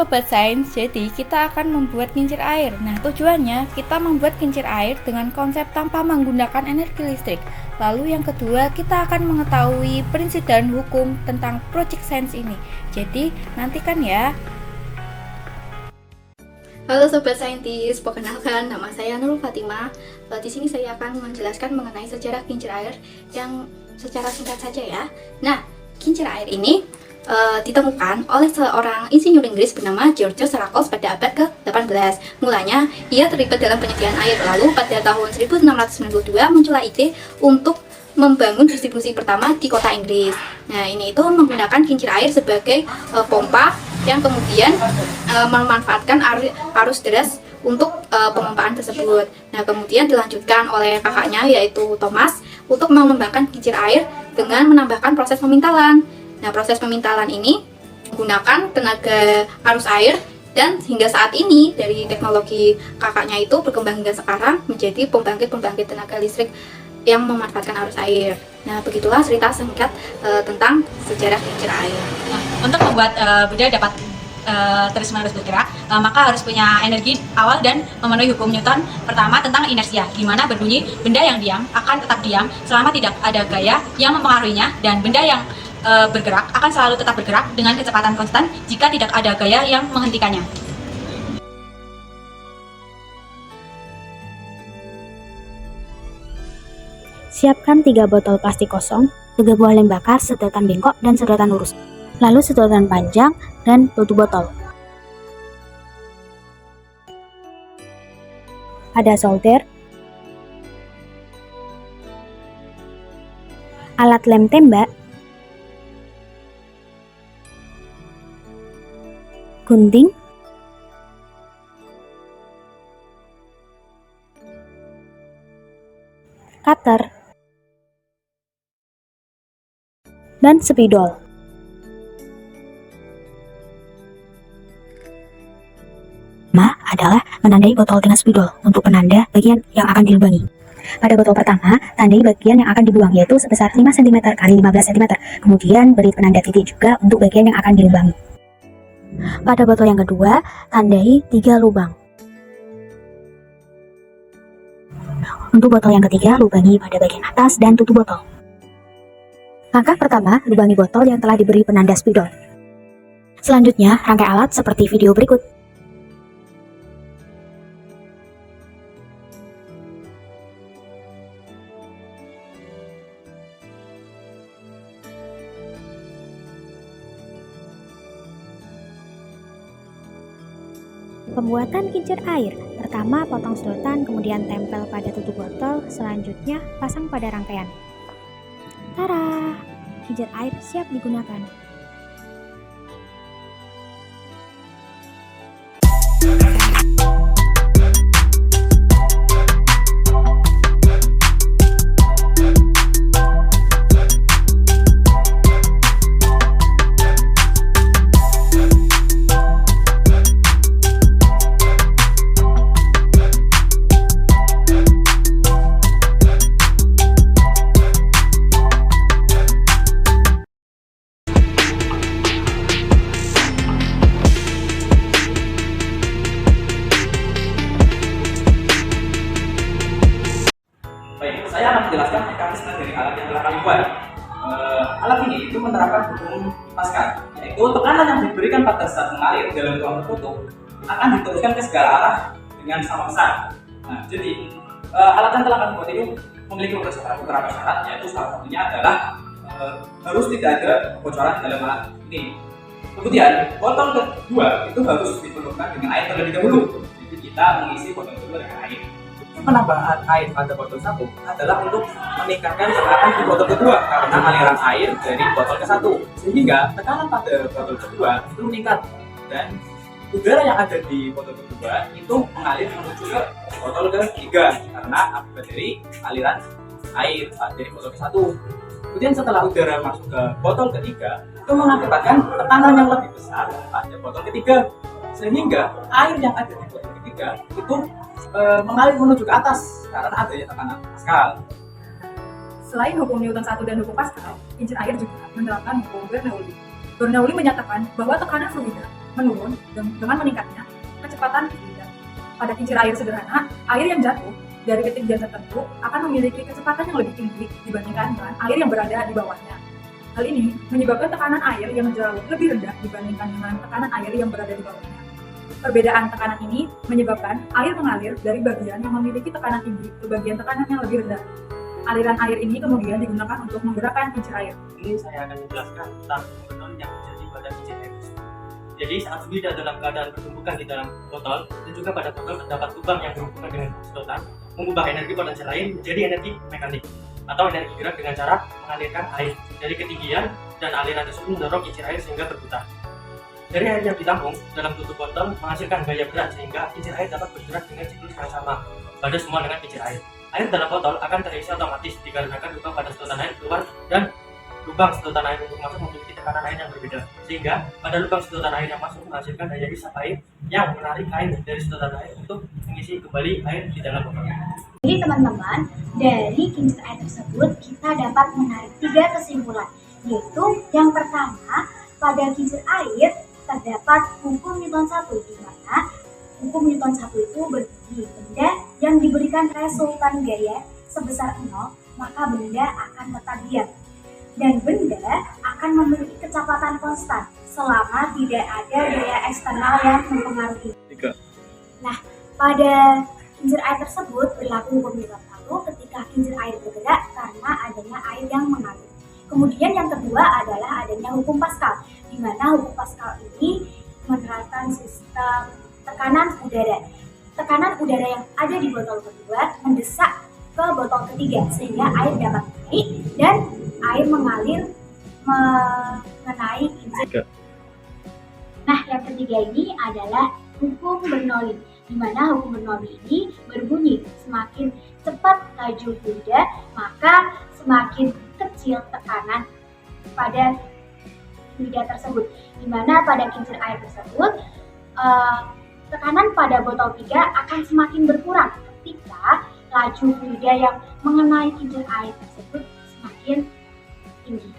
Sobat Sains, jadi kita akan membuat kincir air. Nah, tujuannya kita membuat kincir air dengan konsep tanpa menggunakan energi listrik. Lalu yang kedua, kita akan mengetahui prinsip dan hukum tentang Project Science ini. Jadi, nantikan ya. Halo Sobat Saintis, perkenalkan nama saya Nurul Fatimah. Di sini saya akan menjelaskan mengenai sejarah kincir air yang secara singkat saja ya. Nah, kincir air ini ditemukan oleh seorang insinyur Inggris bernama George Saracols pada abad ke-18. Mulanya, ia terlibat dalam penyediaan air. Lalu pada tahun 1692 muncullah ide untuk membangun distribusi pertama di kota Inggris. Nah, ini itu menggunakan kincir air sebagai pompa yang kemudian memanfaatkan arus deras untuk pemompaan tersebut. Nah, kemudian dilanjutkan oleh kakaknya yaitu Thomas untuk mengembangkan kincir air dengan menambahkan proses pemintalan. Nah, proses pemintalan ini menggunakan tenaga arus air dan hingga saat ini dari teknologi kakaknya itu berkembang hingga sekarang menjadi pembangkit tenaga listrik yang memanfaatkan arus air. Nah, begitulah cerita singkat tentang sejarah kincir air. Nah, untuk membuat benda dapat terus-menerus bergerak, maka harus punya energi awal dan memenuhi hukum Newton. Pertama, tentang inersia, di mana berbunyi benda yang diam akan tetap diam selama tidak ada gaya yang mempengaruhinya, dan benda yang bergerak akan selalu tetap bergerak dengan kecepatan konstan jika tidak ada gaya yang menghentikannya. Siapkan 3 botol plastik kosong, 3 buah lem bakar, sedotan bengkok, dan sedotan lurus. Lalu sedotan panjang dan tutup botol. Ada solder, alat lem tembak, gunting, cutter, dan spidol. Adalah menandai botol dengan spidol untuk penanda bagian yang akan dilubangi. Pada botol pertama, tandai bagian yang akan dibuang yaitu sebesar 5 cm x 15 cm. Kemudian beri penanda titik juga untuk bagian yang akan dilubangi. Pada botol yang kedua, tandai 3 lubang. Untuk botol yang ketiga, lubangi pada bagian atas dan tutup botol. Langkah pertama, lubangi botol yang telah diberi penanda spidol. Selanjutnya, rangkai alat seperti video berikut. Pembuatan kincir air. Pertama, potong sedotan, kemudian tempel pada tutup botol, selanjutnya pasang pada rangkaian. Tara! Kincir air siap digunakan. Baik, saya akan menjelaskan mekanisme dari alat yang telah kami buat. Alat ini itu menerapkan hukum Pascal, yaitu tekanan yang diberikan pada saat mengalir dalam ruang tertutup akan diteruskan ke segala arah dengan sama besar. Nah, jadi alat yang telah kami buat ini memiliki beberapa syarat, yaitu salah satunya adalah harus tidak ada kebocoran dalam alat ini. Kemudian botol kedua itu harus dipenuhkan dengan air terlebih dahulu. Jadi kita mengisi botol kedua dengan air. Penambahan air pada botol satu adalah untuk meningkatkan tekanan di botol kedua karena aliran air dari botol ke satu, sehingga tekanan pada botol kedua itu meningkat dan udara yang ada di botol kedua itu mengalir menuju ke botol ketiga karena akibat dari aliran air dari botol ke satu. Kemudian setelah udara masuk ke botol ketiga itu mengakibatkan tekanan yang lebih besar pada botol ketiga, sehingga air yang ada di botol ketiga itu mengalir menuju ke atas karena adanya tekanan Pascal. Selain hukum Newton 1 dan hukum Pascal, kincir air juga menerapkan hukum Bernoulli. Bernoulli menyatakan bahwa tekanan fluida menurun dengan meningkatnya kecepatan fluida. Pada kincir air sederhana, air yang jatuh dari ketinggian tertentu akan memiliki kecepatan yang lebih tinggi dibandingkan dengan air yang berada di bawahnya. Hal ini menyebabkan tekanan air yang jauh lebih rendah dibandingkan dengan tekanan air yang berada di bawahnya. Perbedaan tekanan ini menyebabkan air mengalir dari bagian yang memiliki tekanan tinggi ke bagian tekanan yang lebih rendah. Aliran air ini kemudian digunakan untuk menggerakkan kincir air. Ini saya akan menjelaskan tentang botol yang terjadi pada kincir air. Jadi saat fluida dalam keadaan bertumpukan di dalam botol dan juga pada botol terdapat lubang yang berhubungan dengan sedotan, mengubah energi potensial air menjadi energi mekanik atau energi gerak dengan cara mengalirkan air dari ketinggian, dan aliran tersebut mendorong kincir air sehingga berputar. Dari air yang ditampung dalam tutup botol menghasilkan gaya berat sehingga kincir air dapat bergerak dengan siklus yang sama pada semua dengan kincir air. Air dalam botol akan terisi otomatis dikarenakan lubang pada sedotan air keluar dan lubang sedotan air untuk masuk memiliki tekanan air yang berbeda, sehingga pada lubang sedotan air yang masuk menghasilkan daya isap air yang menarik air dari sedotan air untuk mengisi kembali air di dalam botol. Jadi teman-teman, dari kincir air tersebut kita dapat menarik 3 kesimpulan, yaitu yang pertama, pada kincir air terdapat hukum Newton 1, di mana hukum Newton 1 itu berbunyi benda yang diberikan resultan gaya sebesar 0, maka benda akan tetap diam. Dan benda akan memiliki kecepatan konstan selama tidak ada gaya eksternal yang mempengaruhi. Nah, pada kincir air tersebut berlaku hukum Newton 1 ketika kincir air bergerak karena adanya air yang mengalir. Kemudian yang kedua adalah adanya hukum Pascal, di mana hukum Pascal ini menerapkan sistem tekanan udara. Tekanan udara yang ada di botol kedua mendesak ke botol ketiga sehingga air dapat naik dan air mengalir mengenai kincir. Nah, yang ketiga ini adalah hukum Bernoulli, di mana hukum Bernoulli ini berbunyi semakin cepat laju fluida, maka semakin kecil tekanan pada fluida tersebut. Di mana pada kincir air tersebut tekanan pada botol 3 akan semakin berkurang ketika laju fluida yang mengenai kincir air tersebut semakin tinggi.